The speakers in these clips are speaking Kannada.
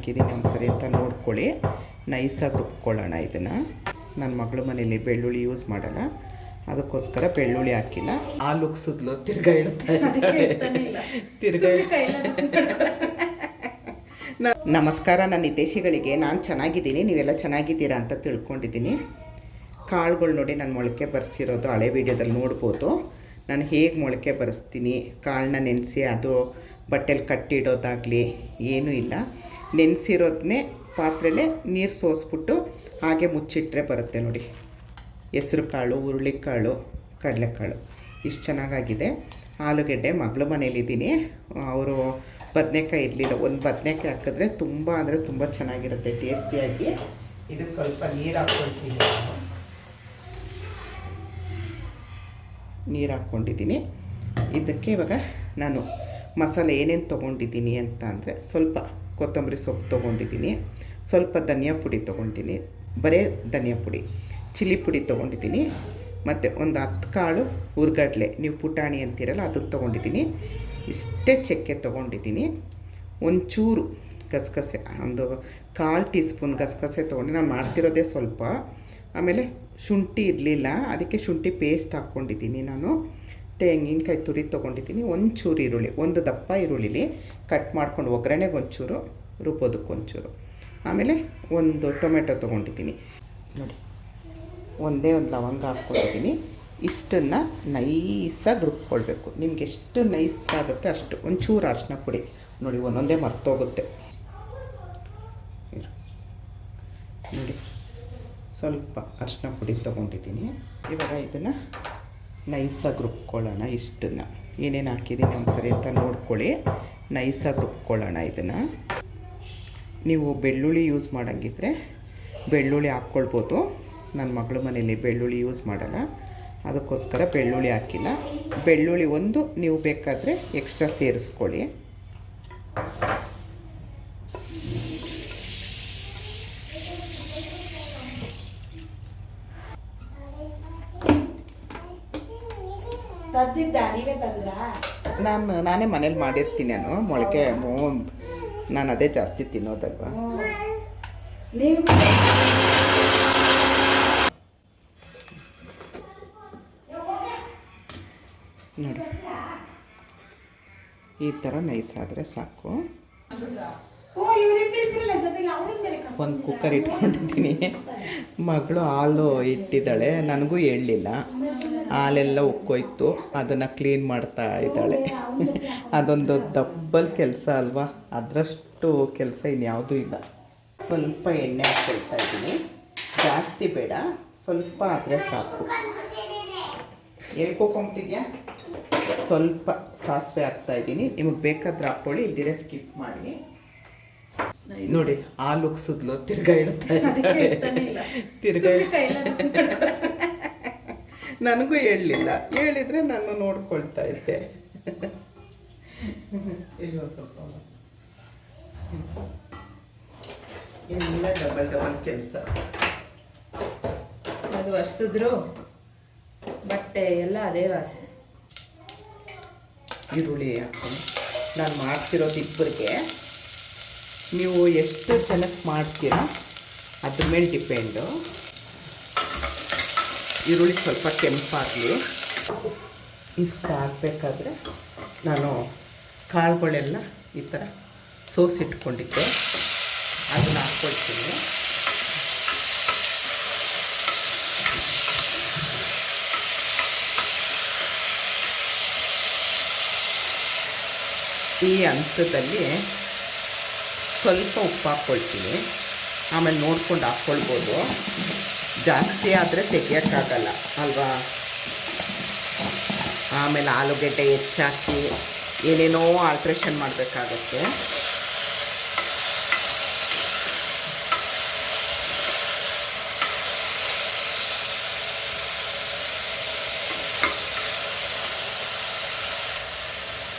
ಹಾಕಿದ್ದೀನಿ ಒಂದ್ಸರಿ ಅಂತ ನೋಡ್ಕೊಳ್ಳಿ. ನೈಸಾಗಿ ರುಬ್ಕೊಳ್ಳೋಣ ಇದನ್ನು. ನನ್ನ ಮಗಳ ಮನೇಲಿ ಬೆಳ್ಳುಳ್ಳಿ ಯೂಸ್ ಮಾಡಲ್ಲ, ಅದಕ್ಕೋಸ್ಕರ ಬೆಳ್ಳುಳ್ಳಿ ಹಾಕಿಲ್ಲ. ಹಾಲು ಉಗ್ಸಿದ್ಲು ತಿರ್ಗಾ ಇಡ್ತಾ ನಮಸ್ಕಾರ ನನ್ನ ಹಿತೈಷಿಗಳಿಗೆ. ನಾನು ಚೆನ್ನಾಗಿದ್ದೀನಿ, ನೀವೆಲ್ಲ ಚೆನ್ನಾಗಿದ್ದೀರಾ ಅಂತ ತಿಳ್ಕೊಂಡಿದ್ದೀನಿ. ಕಾಳುಗಳು ನೋಡಿ ನಾನು ಮೊಳಕೆ ಬರೆಸಿರೋದು ಹಳೆ ವೀಡಿಯೋದಲ್ಲಿ ನೋಡ್ಬೋದು. ನಾನು ಹೇಗೆ ಮೊಳಕೆ ಬರೆಸ್ತೀನಿ, ಕಾಳನ್ನ ನೆನೆಸಿ ಅದು ಬಟ್ಟೆಲಿ ಕಟ್ಟಿಡೋದಾಗಲಿ ಏನೂ ಇಲ್ಲ. ನೆನೆಸಿರೋದನ್ನೇ ಪಾತ್ರೆಲೇ ನೀರು ಸೋಸ್ಬಿಟ್ಟು ಹಾಗೆ ಮುಚ್ಚಿಟ್ರೆ ಬರುತ್ತೆ ನೋಡಿ. ಹೆಸ್ರು ಕಾಳು, ಹುರುಳಿಕಾಳು, ಕಡಲೆಕಾಳು ಇಷ್ಟು ಚೆನ್ನಾಗಾಗಿದೆ. ಆಲೂಗೆಡ್ಡೆ ಮಗಳ ಮನೇಲಿದ್ದೀನಿ, ಅವರು ಬದನೆಕಾಯಿ ಇರಲಿಲ್ಲ. ಒಂದು ಬದನೆಕಾಯಿ ಹಾಕಿದ್ರೆ ತುಂಬ ಅಂದರೆ ತುಂಬ ಚೆನ್ನಾಗಿರುತ್ತೆ ಟೇಸ್ಟಿಯಾಗಿ. ಇದಕ್ಕೆ ಸ್ವಲ್ಪ ನೀರು ಹಾಕ್ಕೊಳ್ತೀನಿ. ನೀರು ಹಾಕ್ಕೊಂಡಿದ್ದೀನಿ. ಇದಕ್ಕೆ ಇವಾಗ ನಾನು ಮಸಾಲೆ ಏನೇನು ತೊಗೊಂಡಿದ್ದೀನಿ ಅಂತ ಅಂದರೆ, ಸ್ವಲ್ಪ ಕೊತ್ತಂಬರಿ ಸೊಪ್ಪು ತೊಗೊಂಡಿದ್ದೀನಿ, ಸ್ವಲ್ಪ ಧನಿಯಾ ಪುಡಿ ತೊಗೊಂಡಿದ್ದೀನಿ, ಬರೀ ಧನಿಯಾ ಪುಡಿ, ಚಿಲ್ಲಿ ಪುಡಿ ತೊಗೊಂಡಿದ್ದೀನಿ, ಮತ್ತು ಒಂದು 10 ಕಾಳು ಹುರ್ಗಡ್ಲೆ, ನೀವು ಪುಟಾಣಿ ಅಂತೀರಲ್ಲ ಅದನ್ನು ತೊಗೊಂಡಿದ್ದೀನಿ. ಇಷ್ಟೇ ಚಕ್ಕೆ ತೊಗೊಂಡಿದ್ದೀನಿ. ಒಂಚೂರು ಗಸಗಸೆ, ಒಂದು 1/4 ಟೀ ಸ್ಪೂನ್ ಗಸಗಸೆ ತೊಗೊಂಡು, ನಾನು ಮಾಡ್ತಿರೋದೇ ಸ್ವಲ್ಪ. ಆಮೇಲೆ ಶುಂಠಿ ಇರಲಿಲ್ಲ, ಅದಕ್ಕೆ ಶುಂಠಿ ಪೇಸ್ಟ್ ಹಾಕ್ಕೊಂಡಿದ್ದೀನಿ ನಾನು. ತೆಂಗಿನಕಾಯಿ ತುರಿ ತೊಗೊಂಡಿದ್ದೀನಿ. ಒಂಚೂರು ಈರುಳ್ಳಿ, ಒಂದು ದಪ್ಪ ಈರುಳ್ಳಿಲಿ ಕಟ್ ಮಾಡ್ಕೊಂಡು ಒಗ್ಗರಣೆಗೆ ಒಂಚೂರು, ರುಬ್ಬೋದಕ್ಕೊಂಚೂರು. ಆಮೇಲೆ ಒಂದು ಟೊಮೆಟೊ ತೊಗೊಂಡಿದ್ದೀನಿ ನೋಡಿ. ಒಂದೇ ಒಂದು ಲವಂಗ ಹಾಕ್ಕೊಂಡಿದ್ದೀನಿ. ಇಷ್ಟನ್ನು ನೈಸಾಗಿ ರುಬ್ಕೊಳ್ಬೇಕು. ನಿಮ್ಗೆ ಎಷ್ಟು ನೈಸ್ ಆಗುತ್ತೆ ಅಷ್ಟು. ಒಂಚೂರು ಅರಿಶಿನ ಪುಡಿ ನೋಡಿ, ಒಂದೊಂದೇ ಮರ್ತೋಗುತ್ತೆ ನೋಡಿ. ಸ್ವಲ್ಪ ಅರಿಶಿನ ಪುಡಿ ತೊಗೊಂಡಿದ್ದೀನಿ. ಇವಾಗ ಇದನ್ನು ನೈಸಾಗಿ ರುಬ್ಕೊಳ್ಳೋಣ. ಇಷ್ಟನ್ನು ಏನೇನು ಹಾಕಿದ್ದೀನಿ ಒಂದ್ಸರಿ ಅಂತ ನೋಡ್ಕೊಳ್ಳಿ. ನೈಸಾಗಿ ರುಬ್ಕೊಳ್ಳೋಣ ಇದನ್ನು. ನೀವು ಬೆಳ್ಳುಳ್ಳಿ ಯೂಸ್ ಮಾಡೋಂಗಿದ್ರೆ ಬೆಳ್ಳುಳ್ಳಿ ಹಾಕ್ಕೊಳ್ಬೋದು. ನನ್ನ ಮಗಳ ಮನೇಲಿ ಬೆಳ್ಳುಳ್ಳಿ ಯೂಸ್ ಮಾಡಲ್ಲ, ಅದಕ್ಕೋಸ್ಕರ ಬೆಳ್ಳುಳ್ಳಿ ಹಾಕಿಲ್ಲ. ಬೆಳ್ಳುಳ್ಳಿ ಒಂದು ನೀವು ಬೇಕಾದರೆ ಎಕ್ಸ್ಟ್ರಾ ಸೇರಿಸ್ಕೊಳ್ಳಿ. ನಾನೇ ಮನೇಲಿ ಮಾಡಿರ್ತೀನಿ. ನಾನು ಮೊಳಕೆ ನಾನು ಅದೇ ಜಾಸ್ತಿ ತಿನ್ನೋದಲ್ವಾ. ನೋಡಿ, ಈ ಥರ ನೈಸ್ ಆದರೆ ಸಾಕು. ಒಂದು ಕುಕ್ಕರ್ ಇಟ್ಕೊಂಡಿದ್ದೀನಿ. ಮಗಳು ಹಾಲು ಇಟ್ಟಿದ್ದಾಳೆ, ನನಗೂ ಹೇಳಲಿಲ್ಲ. ಹಾಲೆಲ್ಲ ಉಕ್ಕೋಯ್ತು, ಅದನ್ನು ಕ್ಲೀನ್ ಮಾಡ್ತಾ ಇದ್ದಾಳೆ. ಅದೊಂದು ಡಬ್ಬಲ್ ಕೆಲಸ ಅಲ್ವಾ, ಅದರಷ್ಟು ಕೆಲಸ ಇನ್ಯಾವುದೂ ಇಲ್ಲ. ಸ್ವಲ್ಪ ಎಣ್ಣೆ ಹಾಕ್ಕೊಳ್ತಾ ಇದ್ದೀನಿ, ಜಾಸ್ತಿ ಬೇಡ, ಸ್ವಲ್ಪ ಆದರೆ ಸಾಕು. ಹೇಳ್ಕೊಕೊಂಬಿಟ್ಟಿದ್ಯಾ? ಸ್ವಲ್ಪ ಸಾಸಿವೆ ಹಾಕ್ತಾಯಿದ್ದೀನಿ. ನಿಮಗೆ ಬೇಕಾದ್ರೆ ಹಾಕ್ಕೊಳ್ಳಿ, ಇಲ್ದಿರೆ ಸ್ಕಿಪ್ ಮಾಡಿ. ನೋಡಿ, ಹಾಲು ಉಗ್ಸಿದ್ಲು ತಿರ್ಗಾ ಇಡ್ತಾ ನನಗೂ ಹೇಳಲಿಲ್ಲ, ಹೇಳಿದರೆ ನಾನು ನೋಡ್ಕೊಳ್ತಾ ಇದ್ದೆ. ಇಲ್ಲೊಂದು ಸ್ವಲ್ಪ ಎಲ್ಲ ಡಬಲ್ ಕೆಲಸ. ಅದು ಒರೆಸಿದ್ರು ಬಟ್ಟೆ ಎಲ್ಲ ಅದೇ ವಾಸನೆ. ಈರುಳ್ಳಿ ಹಾಕ್ಕೊಂಡು ನಾನು ಮಾಡ್ತಿರೋದು ಇಬ್ಬರಿಗೆ. ನೀವು ಎಷ್ಟು ಜನಕ್ಕೆ ಮಾಡ್ತೀರಾ ಅದ್ರ ಮೇಲೆ ಡಿಪೆಂಡು. ಈರುಳ್ಳಿ ಸ್ವಲ್ಪ ಕೆಂಪಾಗಲಿ. ಇಷ್ಟು ಹಾಕಬೇಕಾದ್ರೆ ನಾನು ಕಾಳುಗಳೆಲ್ಲ ಈ ಥರ ಸೋಸಿಟ್ಕೊಂಡಿದ್ದೆ, ಅದನ್ನು ಹಾಕ್ಕೊಳ್ತೀನಿ. ಈ ಹಂತದಲ್ಲಿ ಸ್ವಲ್ಪ ಉಪ್ಪು ಹಾಕ್ಕೊಳ್ತೀನಿ, ಆಮೇಲೆ ನೋಡ್ಕೊಂಡು ಹಾಕ್ಕೊಳ್ಬೋದು. ಜಾಸ್ತಿ ಆದರೆ ತೆಗಿಯೋಕ್ಕಾಗಲ್ಲ ಅಲ್ವಾ. ಆಮೇಲೆ ಆಲೂಗೆಡ್ಡೆ ಹೆಚ್ಚಾಕಿ ಏನೇನೋ ಆಲ್ಟ್ರೇಷನ್ ಮಾಡಬೇಕಾಗತ್ತೆ.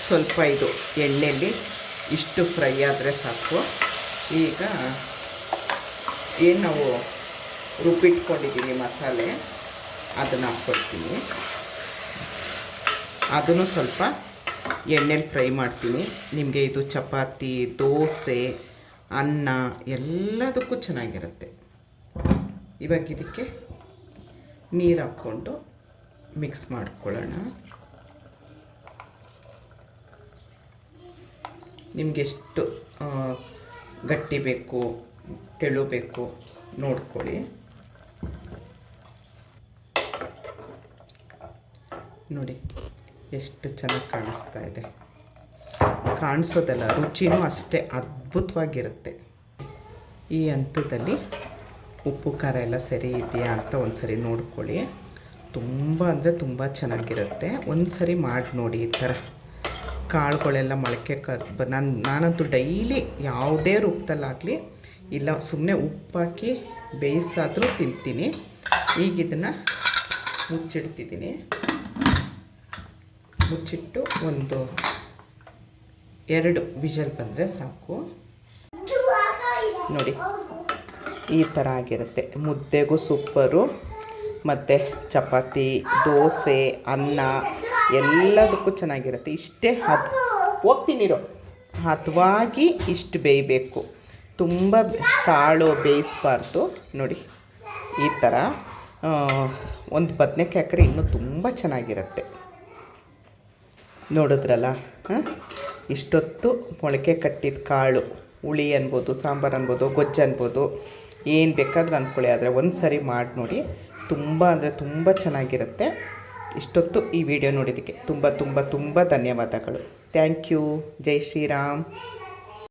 ಸ್ವಲ್ಪ ಇದು ಎಣ್ಣೆಯಲ್ಲಿ ಇಷ್ಟು ಫ್ರೈ ಆದರೆ ಸಾಕು. ಈಗ ಏನು ನಾವು ರುಬ್ಬಿಟ್ಕೊಂಡಿದ್ದೀನಿ ಮಸಾಲೆ, ಅದನ್ನು ಹಾಕ್ಕೊಡ್ತೀನಿ. ಅದನ್ನು ಸ್ವಲ್ಪ ಎಣ್ಣೆಲಿ ಫ್ರೈ ಮಾಡ್ತೀನಿ. ನಿಮಗೆ ಇದು ಚಪಾತಿ, ದೋಸೆ, ಅನ್ನ ಎಲ್ಲದಕ್ಕೂ ಚೆನ್ನಾಗಿರುತ್ತೆ. ಇವಾಗ ಇದಕ್ಕೆ ನೀರು ಹಾಕ್ಕೊಂಡು ಮಿಕ್ಸ್ ಮಾಡ್ಕೊಳ್ಳೋಣ. ನಿಮ್ಗೆ ಎಷ್ಟು ಗಟ್ಟಿ ಬೇಕು ತೆಳು ಬೇಕು ನೋಡ್ಕೊಳ್ಳಿ. ನೋಡಿ ಎಷ್ಟು ಚೆನ್ನಾಗಿ ಕಾಣಿಸ್ತಾ ಇದೆ. ಕಾಣಿಸೋದಲ್ಲ, ರುಚಿನೂ ಅಷ್ಟೇ ಅದ್ಭುತವಾಗಿರುತ್ತೆ. ಈ ಹಂತದಲ್ಲಿ ಉಪ್ಪು ಖಾರ ಎಲ್ಲ ಸರಿ ಇದೆಯಾ ಅಂತ ಒಂದು ಸರಿ ನೋಡ್ಕೊಳ್ಳಿ. ತುಂಬ ಅಂದರೆ ತುಂಬ ಚೆನ್ನಾಗಿರುತ್ತೆ. ಒಂದು ಸರಿ ಮಾಡಿ ನೋಡಿ. ಈ ಥರ ಕಾಳುಗಳೆಲ್ಲ ಮೊಳಕೆ ನಾನಂತೂ ಡೈಲಿ ಯಾವುದೇ ರೂಪದಲ್ಲಾಗಲಿ ಇಲ್ಲ ಸುಮ್ಮನೆ ಉಪ್ಪಾಕಿ ಬೇಯಿಸಾದರೂ ತಿಂತೀನಿ. ಈಗ ಇದನ್ನು ಮುಚ್ಚಿಡ್ತಿದ್ದೀನಿ. ಮುಚ್ಚಿಟ್ಟು ಒಂದು 2 ವಿಷಲ್ ಬಂದರೆ ಸಾಕು. ನೋಡಿ ಈ ಥರ ಆಗಿರುತ್ತೆ. ಮುದ್ದೆಗೂ ಸೂಪರು, ಮತ್ತು ಚಪಾತಿ, ದೋಸೆ, ಅನ್ನ ಎಲ್ಲದಕ್ಕೂ ಚೆನ್ನಾಗಿರುತ್ತೆ. ಇಷ್ಟೇ ಹೋಗ್ತೀನಿರೋ ಹದವಾಗಿ ಇಷ್ಟು ಬೇಯಬೇಕು. ತುಂಬ ಕಾಳು ಬೇಯಿಸಬಾರ್ದು. ನೋಡಿ ಈ ಥರ ಒಂದು ಬದನೆಕಾಯಿ ಹಾಕಿದ್ರೆ ಇನ್ನೂ ತುಂಬ ಚೆನ್ನಾಗಿರುತ್ತೆ. ನೋಡಿದ್ರಲ್ಲ, ಇಷ್ಟೊತ್ತು ಮೊಳಕೆ ಕಟ್ಟಿದ ಕಾಳು, ಹುಳಿ ಅನ್ಬೋದು, ಸಾಂಬಾರು ಅನ್ಬೋದು, ಗೊಜ್ಜು ಅನ್ಬೋದು, ಏನು ಬೇಕಾದ್ರೂ ಅಂದ್ಕೊಳ್ಳಿ. ಆದರೆ ಒಂದು ಸರಿ ಮಾಡಿ ನೋಡಿ, ತುಂಬ ಅಂದರೆ ತುಂಬ ಚೆನ್ನಾಗಿರುತ್ತೆ. ಇಷ್ಟೊತ್ತು ಈ ವಿಡಿಯೋ ನೋಡಿದ್ದಕ್ಕೆ ತುಂಬ ತುಂಬ ತುಂಬ ಧನ್ಯವಾದಗಳು. Thank you. ಜೈ ಶ್ರೀರಾಮ್.